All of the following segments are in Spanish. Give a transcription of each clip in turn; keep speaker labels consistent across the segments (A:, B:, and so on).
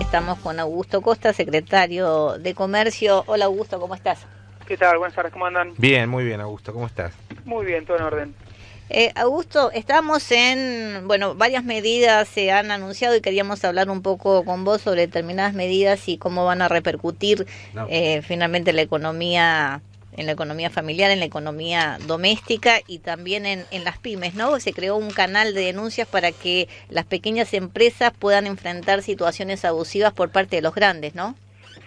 A: Estamos con Augusto Costa, secretario de Comercio. Hola Augusto, ¿cómo estás?
B: ¿Qué tal? Buenas tardes, ¿cómo andan?
C: Bien, muy bien, Augusto, ¿cómo estás?
B: Muy bien, todo en orden.
A: Augusto, estamos varias medidas se han anunciado y queríamos hablar un poco con vos sobre determinadas medidas y cómo van a repercutir finalmente en la economía familiar, en la economía doméstica y también en las pymes, ¿no? Se creó un canal de denuncias para que las pequeñas empresas puedan enfrentar situaciones abusivas por parte de los grandes, ¿no?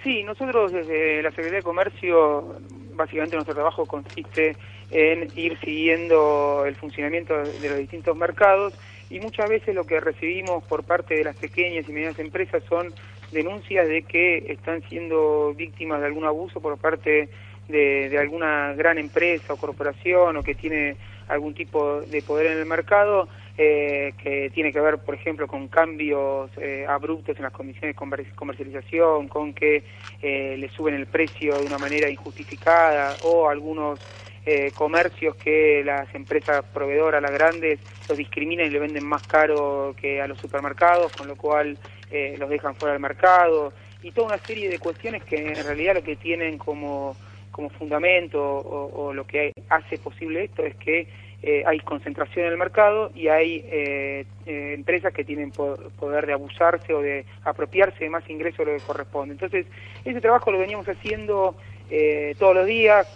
B: Sí, nosotros desde la Secretaría de Comercio, básicamente nuestro trabajo consiste en ir siguiendo el funcionamiento de los distintos mercados y muchas veces lo que recibimos por parte de las pequeñas y medianas empresas son denuncias de que están siendo víctimas de algún abuso por parte de alguna gran empresa o corporación o que tiene algún tipo de poder en el mercado que tiene que ver, por ejemplo, con cambios abruptos en las condiciones de comercialización, con que le suben el precio de una manera injustificada o algunos comercios que las empresas proveedoras, las grandes, los discriminan y le venden más caro que a los supermercados, con lo cual los dejan fuera del mercado y toda una serie de cuestiones que en realidad lo que tienen como fundamento o lo que hace posible esto es que hay concentración en el mercado y hay empresas que tienen poder de abusarse o de apropiarse de más ingresos de lo que corresponde. Entonces, ese trabajo lo veníamos haciendo todos los días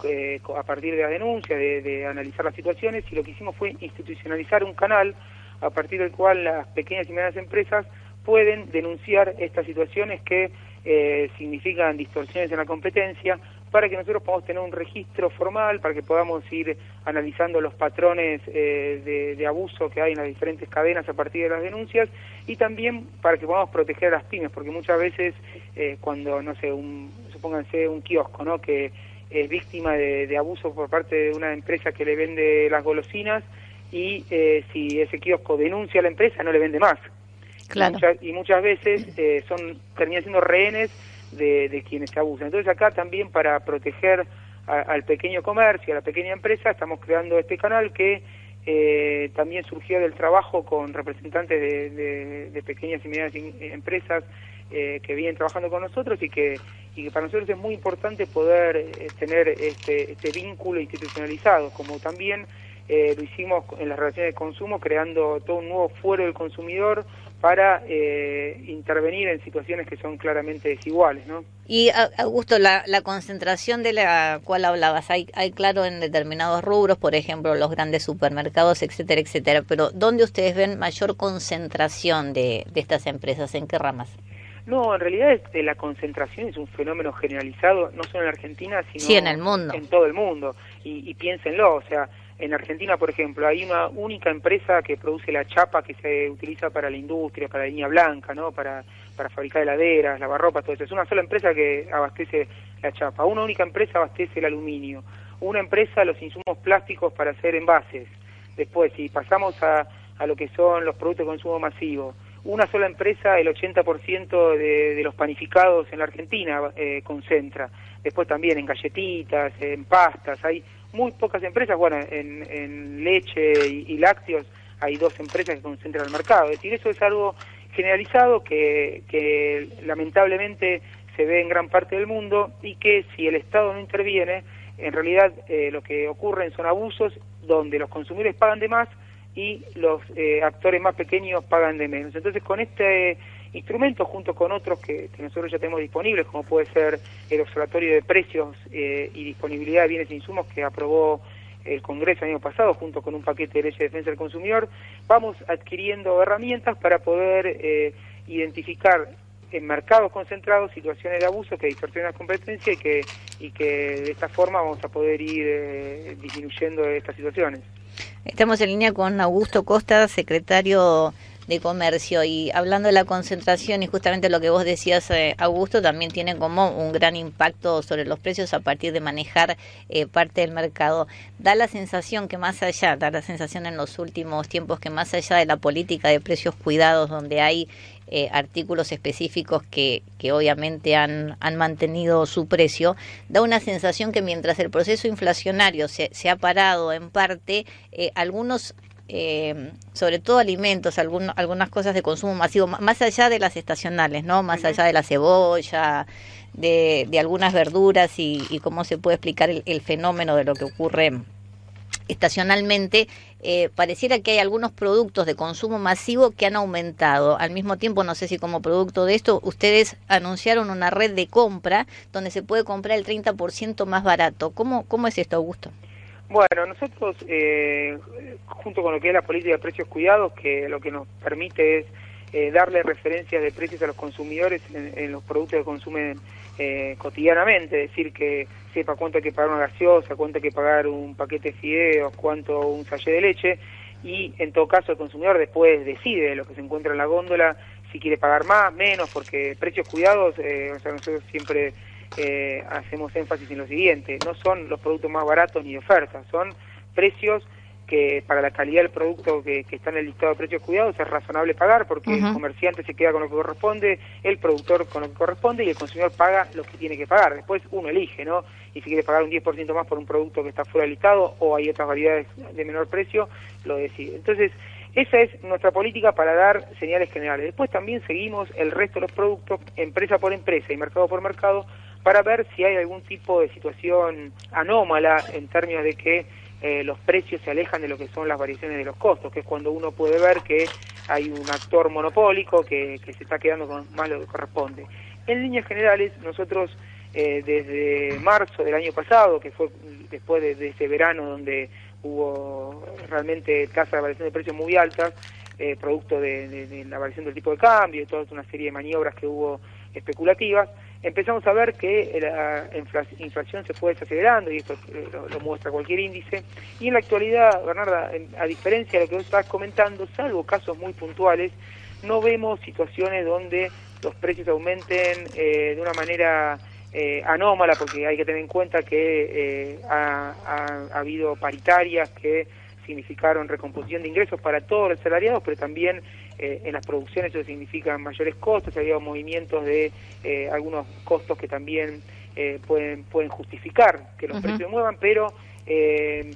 B: a partir de las denuncias, de analizar las situaciones, y lo que hicimos fue institucionalizar un canal a partir del cual las pequeñas y medianas empresas pueden denunciar estas situaciones que significan distorsiones en la competencia, para que nosotros podamos tener un registro formal, para que podamos ir analizando los patrones de abuso que hay en las diferentes cadenas a partir de las denuncias, y también para que podamos proteger a las pymes, porque muchas veces cuando, no sé, supónganse un kiosco, ¿no?, que es víctima de abuso por parte de una empresa que le vende las golosinas, y si ese kiosco denuncia a la empresa, no le vende más.
A: Claro.
B: Y muchas veces terminan siendo rehenes de quienes se abusan. Entonces acá también, para proteger al pequeño comercio, a la pequeña empresa, estamos creando este canal que también surgió del trabajo con representantes de pequeñas y medianas empresas que vienen trabajando con nosotros y que para nosotros es muy importante poder tener este vínculo institucionalizado, como también lo hicimos en las relaciones de consumo, creando todo un nuevo fuero del consumidor para intervenir en situaciones que son claramente desiguales, ¿no?
A: Y Augusto, la concentración de la cual hablabas, hay claro en determinados rubros, por ejemplo, los grandes supermercados, etcétera, etcétera, pero ¿dónde ustedes ven mayor concentración de estas empresas? ¿En qué ramas?
B: No, en realidad la concentración es un fenómeno generalizado, no solo en Argentina, sino
A: sí, en el mundo,
B: en todo el mundo. Y piénsenlo, o sea, en Argentina, por ejemplo, hay una única empresa que produce la chapa que se utiliza para la industria, para la línea blanca, ¿no?, para fabricar heladeras, lavarropas, todo eso. Es una sola empresa que abastece la chapa. Una única empresa abastece el aluminio. Una empresa los insumos plásticos para hacer envases. Después, si pasamos a lo que son los productos de consumo masivo, una sola empresa el 80% de los panificados en la Argentina concentra. Después también en galletitas, en pastas, hay muy pocas empresas. Bueno, en leche y lácteos hay 2 empresas que concentran el mercado. Es decir, eso es algo generalizado que lamentablemente se ve en gran parte del mundo, y que si el Estado no interviene, en realidad lo que ocurren son abusos donde los consumidores pagan de más y los actores más pequeños pagan de menos. Entonces, con este instrumento, junto con otros que nosotros ya tenemos disponibles, como puede ser el Observatorio de Precios y Disponibilidad de Bienes e Insumos, que aprobó el Congreso el año pasado, junto con un paquete de leyes de defensa del consumidor, vamos adquiriendo herramientas para poder identificar en mercados concentrados situaciones de abuso que distorsionan la competencia y que de esta forma vamos a poder ir disminuyendo estas situaciones.
A: Estamos en línea con Augusto Costa, secretario de Comercio, y hablando de la concentración y justamente lo que vos decías, Augusto, también tiene como un gran impacto sobre los precios a partir de manejar parte del mercado. Da la sensación en los últimos tiempos que más allá de la política de precios cuidados, donde hay artículos específicos que obviamente han mantenido su precio, da una sensación que mientras el proceso inflacionario se ha parado en parte, algunos sobre todo alimentos, algunas cosas de consumo masivo, más allá de las estacionales, ¿no? Más allá de la cebolla, de algunas verduras y cómo se puede explicar el fenómeno de lo que ocurre estacionalmente, pareciera que hay algunos productos de consumo masivo que han aumentado. Al mismo tiempo, no sé si como producto de esto, ustedes anunciaron una red de compra donde se puede comprar el 30% más barato. ¿Cómo es esto, Augusto?
B: Bueno, nosotros, junto con lo que es la política de precios cuidados, que lo que nos permite es darle referencias de precios a los consumidores en los productos que consumen cotidianamente, es decir, que sepa cuánto hay que pagar una gaseosa, cuánto hay que pagar un paquete de fideos, cuánto un sachet de leche, y en todo caso el consumidor después decide lo que se encuentra en la góndola, si quiere pagar más, menos, porque precios cuidados, o sea, nosotros siempre hacemos énfasis en lo siguiente: no son los productos más baratos ni de oferta, son precios que para la calidad del producto que está en el listado de precios cuidados es razonable pagar, porque el comerciante se queda con lo que corresponde, el productor con lo que corresponde y el consumidor paga lo que tiene que pagar. Después uno elige, ¿no? Y si quiere pagar un 10% más por un producto que está fuera del listado o hay otras variedades de menor precio, lo decide. Entonces, esa es nuestra política para dar señales generales. Después también seguimos el resto de los productos, empresa por empresa y mercado por mercado, para ver si hay algún tipo de situación anómala en términos de que los precios se alejan de lo que son las variaciones de los costos, que es cuando uno puede ver que hay un actor monopólico que se está quedando con más lo que corresponde. En líneas generales, nosotros desde marzo del año pasado, que fue después de ese verano donde hubo realmente tasas de variación de precios muy altas, producto de la variación del tipo de cambio y toda una serie de maniobras que hubo especulativas, empezamos a ver que la inflación se fue desacelerando, y esto lo muestra cualquier índice, y en la actualidad, Bernarda, a diferencia de lo que vos estabas comentando, salvo casos muy puntuales, no vemos situaciones donde los precios aumenten de una manera anómala, porque hay que tener en cuenta que ha habido paritarias que significaron recomposición de ingresos para todos los salariados, pero también en las producciones eso significa mayores costos, ha habido movimientos de algunos costos que también pueden justificar que los precios muevan, pero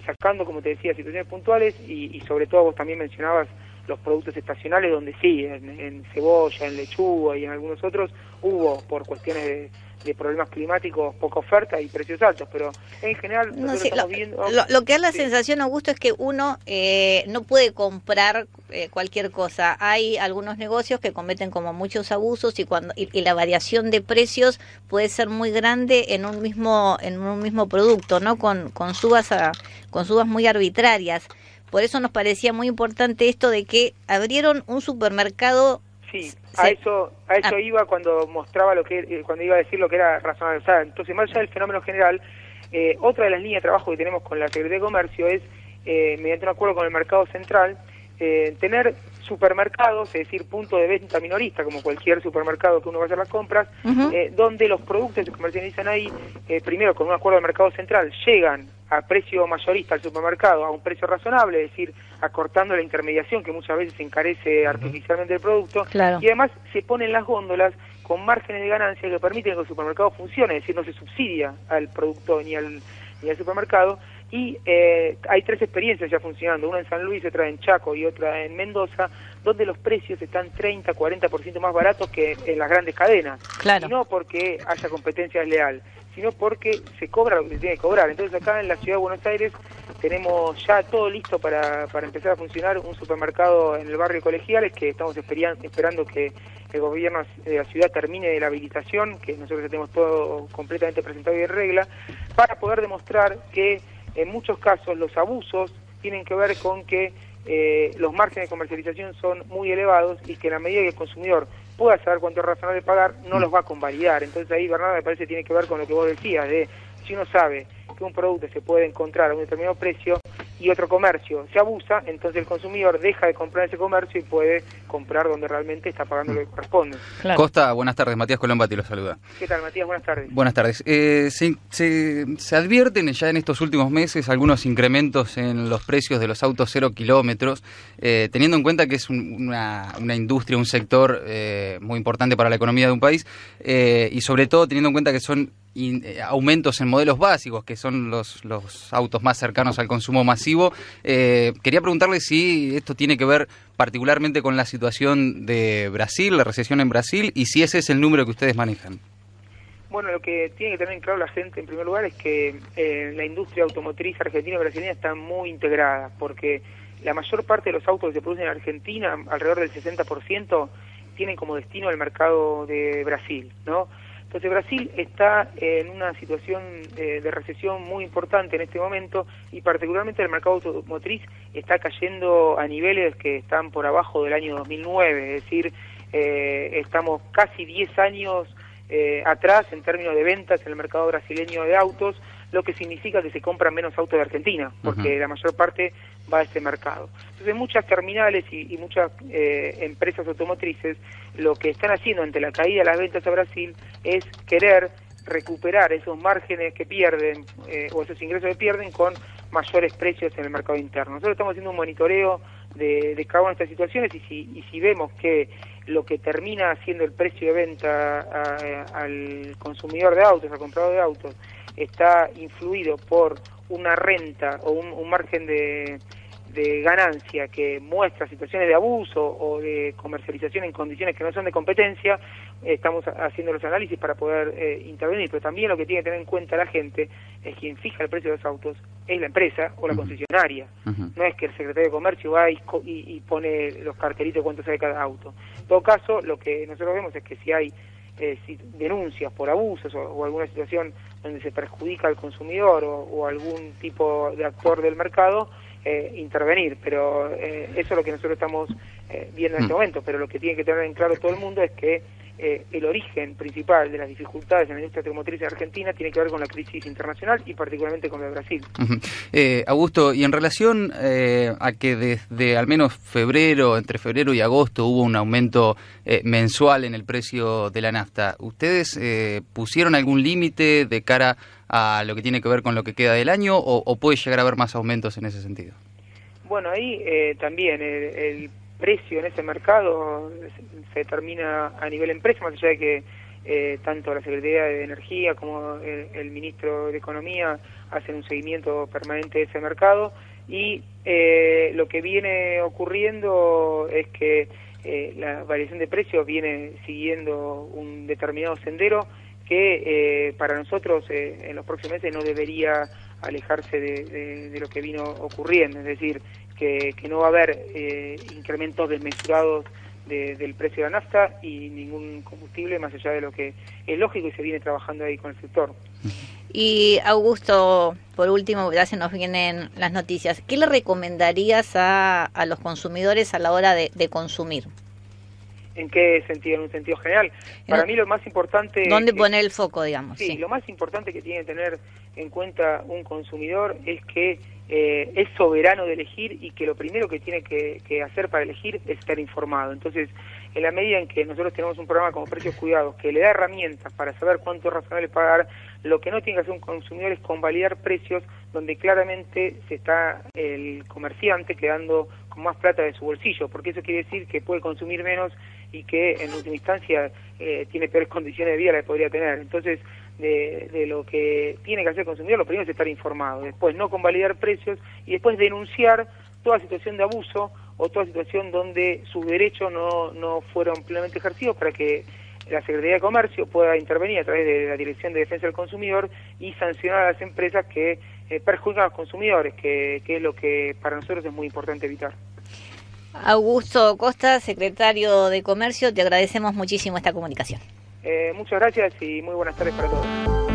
B: sacando, como te decía, situaciones puntuales y sobre todo vos también mencionabas los productos estacionales, donde sí, en cebolla, en lechuga y en algunos otros hubo, por cuestiones de problemas climáticos, poca oferta y precios altos, pero en general nosotros estamos viendo...
A: Lo que da la sensación, Augusto, es que uno no puede comprar cualquier cosa. Hay algunos negocios que cometen como muchos abusos y la variación de precios puede ser muy grande en un mismo producto, ¿no? Con subas muy arbitrarias. Por eso nos parecía muy importante esto de que abrieron un supermercado.
B: Sí, a eso iba cuando mostraba cuando iba a decir lo que era razonable. O sea, entonces, más allá del fenómeno general, otra de las líneas de trabajo que tenemos con la Secretaría de Comercio es, mediante un acuerdo con el Mercado Central, tener supermercados, es decir, puntos de venta minorista, como cualquier supermercado que uno vaya a las compras, donde los productos que se comercializan ahí, primero con un acuerdo del Mercado Central, llegan a precio mayorista al supermercado a un precio razonable, es decir, acortando la intermediación que muchas veces encarece artificialmente el producto, y además se ponen las góndolas con márgenes de ganancia que permiten que el supermercado funcione, es decir, no se subsidia al producto ni al supermercado. Y hay 3 experiencias ya funcionando, una en San Luis, otra en Chaco y otra en Mendoza, donde los precios están 30-40% más baratos que en las grandes cadenas.
A: Claro.
B: Y no porque haya competencia desleal, sino porque se cobra lo que se tiene que cobrar. Entonces acá en la Ciudad de Buenos Aires tenemos ya todo listo para empezar a funcionar un supermercado en el barrio Colegiales, que estamos esperando que el gobierno de la ciudad termine de la habilitación, que nosotros ya tenemos todo completamente presentado y en regla, para poder demostrar que en muchos casos los abusos tienen que ver con que los márgenes de comercialización son muy elevados y que en la medida que el consumidor pueda saber cuánto es razonable pagar, no los va a convalidar. Entonces ahí, Bernardo, me parece que tiene que ver con lo que vos decías, de si uno sabe que un producto se puede encontrar a un determinado precio y otro comercio se abusa, entonces el consumidor deja de comprar ese comercio y puede comprar donde realmente está pagando lo que corresponde.
C: Claro. Costa, buenas tardes. Matías Colombati los saluda.
B: ¿Qué tal, Matías? Buenas tardes.
C: Buenas tardes. Se advierten ya en estos últimos meses algunos incrementos en los precios de los autos 0 kilómetros, teniendo en cuenta que es una industria, un sector muy importante para la economía de un país, y sobre todo teniendo en cuenta que son aumentos en modelos básicos, que son los autos más cercanos al consumo masivo. Quería preguntarle si esto tiene que ver particularmente con la situación de Brasil, la recesión en Brasil, y si ese es el número que ustedes manejan.
B: Bueno, lo que tiene que tener en claro la gente, en primer lugar, es que la industria automotriz argentina y brasileña está muy integrada, porque la mayor parte de los autos que se producen en Argentina, alrededor del 60%, tienen como destino el mercado de Brasil, ¿no? Entonces Brasil está en una situación de recesión muy importante en este momento, y particularmente el mercado automotriz está cayendo a niveles que están por abajo del año 2009, es decir, estamos casi 10 años atrás en términos de ventas en el mercado brasileño de autos, lo que significa que se compran menos autos de Argentina, porque la mayor parte va a este mercado. Entonces muchas terminales y muchas empresas automotrices lo que están haciendo ante la caída de las ventas a Brasil es querer recuperar esos márgenes que pierden o esos ingresos que pierden con mayores precios en el mercado interno. Nosotros estamos haciendo un monitoreo de cada una de estas situaciones, y si vemos que lo que termina siendo el precio de venta al consumidor de autos, al comprador de autos, está influido por una renta o un margen de ganancia que muestra situaciones de abuso o de comercialización en condiciones que no son de competencia, estamos haciendo los análisis para poder intervenir. Pero también lo que tiene que tener en cuenta la gente es quien fija el precio de los autos es la empresa o la concesionaria. No es que el secretario de Comercio va y pone los cartelitos de cuánto sale cada auto. En todo caso, lo que nosotros vemos es que si hay denuncias por abusos o alguna situación donde se perjudica al consumidor o algún tipo de actor del mercado, intervenir, pero eso es lo que nosotros estamos viendo en este momento. Pero lo que tiene que tener en claro todo el mundo es que el origen principal de las dificultades en la industria automotriz en Argentina tiene que ver con la crisis internacional y particularmente con la de Brasil.
C: Augusto, y en relación a que desde al menos entre febrero y agosto hubo un aumento mensual en el precio de la nafta, ¿ustedes pusieron algún límite de cara a lo que tiene que ver con lo que queda del año o puede llegar a haber más aumentos en ese sentido?
B: Bueno, ahí también el precio en ese mercado se determina a nivel empresa, más allá de que tanto la Secretaría de Energía como el Ministro de Economía hacen un seguimiento permanente de ese mercado, y lo que viene ocurriendo es que la variación de precios viene siguiendo un determinado sendero que para nosotros en los próximos meses no debería alejarse de lo que vino ocurriendo, es decir, que no va a haber incrementos desmesurados del precio de la nafta y ningún combustible más allá de lo que es lógico y se viene trabajando ahí con el sector.
A: Y Augusto, por último, ya se nos vienen las noticias, ¿qué le recomendarías a los consumidores a la hora de consumir?
B: ¿En qué sentido? En un sentido general. Para mí lo más importante...
A: ¿Dónde poner el foco, digamos?
B: Sí, lo más importante que tiene que tener en cuenta un consumidor es que es soberano de elegir y que lo primero que tiene que hacer para elegir es estar informado. Entonces, en la medida en que nosotros tenemos un programa como Precios Cuidados que le da herramientas para saber cuánto es razonable pagar, lo que no tiene que hacer un consumidor es convalidar precios donde claramente se está el comerciante quedando con más plata de su bolsillo, porque eso quiere decir que puede consumir menos y que en última instancia tiene peores condiciones de vida las que podría tener. Entonces, de lo que tiene que hacer el consumidor, lo primero es estar informado, después no convalidar precios y después denunciar toda situación de abuso o toda situación donde sus derechos no fueron plenamente ejercidos, para que la Secretaría de Comercio pueda intervenir a través de la Dirección de Defensa del Consumidor y sancionar a las empresas que perjudican a los consumidores, que es lo que para nosotros es muy importante evitar.
A: Augusto Costa, secretario de Comercio, te agradecemos muchísimo esta comunicación.
B: Muchas gracias y muy buenas tardes para todos.